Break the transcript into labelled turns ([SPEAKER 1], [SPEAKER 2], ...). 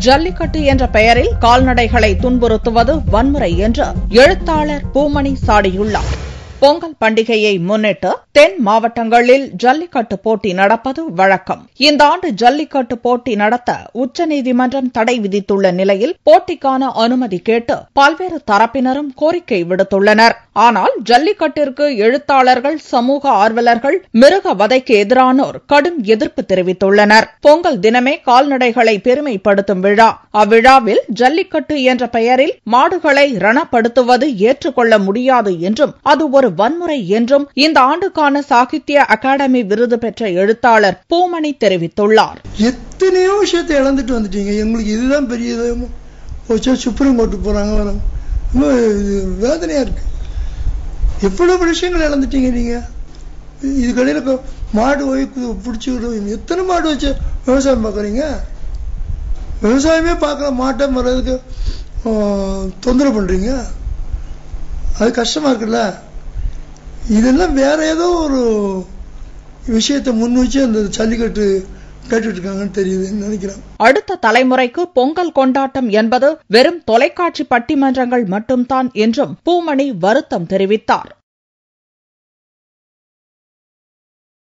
[SPEAKER 1] ஜல்லிக்கட்டு என்ற பெயரில் கால்நடைகளை துன்புறுத்துவது வன்முறை என்று எழுத்தாளர் பூமணி சாடியுள்ளார். பொங்கல் பண்டிகையை முன்னிட்டு தென் மாவட்டங்களில் ஜல்லிக்கட்டு போட்டி நடப்பது வழக்கம். இந்த ஆண்டு ஜல்லிக்கட்டு போட்டி நடத்த உச்சநீதிமன்றம் தடை விதித்துள்ள நிலையில் போட்டிக்கான அனுமதி கேட்டு பல்வேறு தரப்பினரும் கோரிக்கை விடுத்துள்ளனர். ஆனால் ஜல்லிக்கட்டிற்கு எழுத்தாளர்கள், சமூக ஆர்வலர்கள், மிருக வதைக்கு எதிரானோர் கடும் எதிர்ப்பு தெரிவித்துள்ளனர். பொங்கல் தினமே கால்நடைகளை பெருமைப்படுத்தும் விழா. அவ்விழாவில் ஜல்லிக்கட்டு என்ற பெயரில் மாடுகளை ரணப்படுத்துவது ஏற்றுக்கொள்ள முடியாது என்றும் அது ஒரு வன்முறை என்றும் இந்த ஆண்டுக்கான சாகித்ய அகாடமி விருது பெற்ற எழுத்தாளர் பூமணி தெரிவித்துள்ளார்.
[SPEAKER 2] எத்தனையோ விஷயத்தை இழந்துட்டு வந்துட்டீங்க. எங்களுக்கு இதுதான் பெரிய சுப்ரீம் கோர்ட்டு போறாங்க. வேதனையா இருக்கு. எவ்வளவு விஷயங்கள் இழந்துட்டீங்க நீங்க. இது கடையில மாடு பிடிச்சுக்கிட்டு எத்தனை மாடு வச்சு விவசாயம் பாக்குறீங்க. விவசாயமே பார்க்கல, மாட்டை வர்றதுக்கு தொந்தரவு பண்றீங்க. அது கஷ்டமா இருக்குல்ல. இதெல்லாம் வேற ஏதோ ஒரு விஷயத்தை முன் வச்சு அந்த ஜல்லிக்கட்டு கேட்டுட்டு இருக்காங்கன்னு தெரியுதுன்னு நினைக்கிறேன்.
[SPEAKER 1] அடுத்த தலைமுறைக்கு பொங்கல் கொண்டாட்டம் என்பது வெறும் தொலைக்காட்சி பட்டிமன்றங்கள் மட்டும்தான் என்றும் பூமணி வருத்தம் தெரிவித்தார்.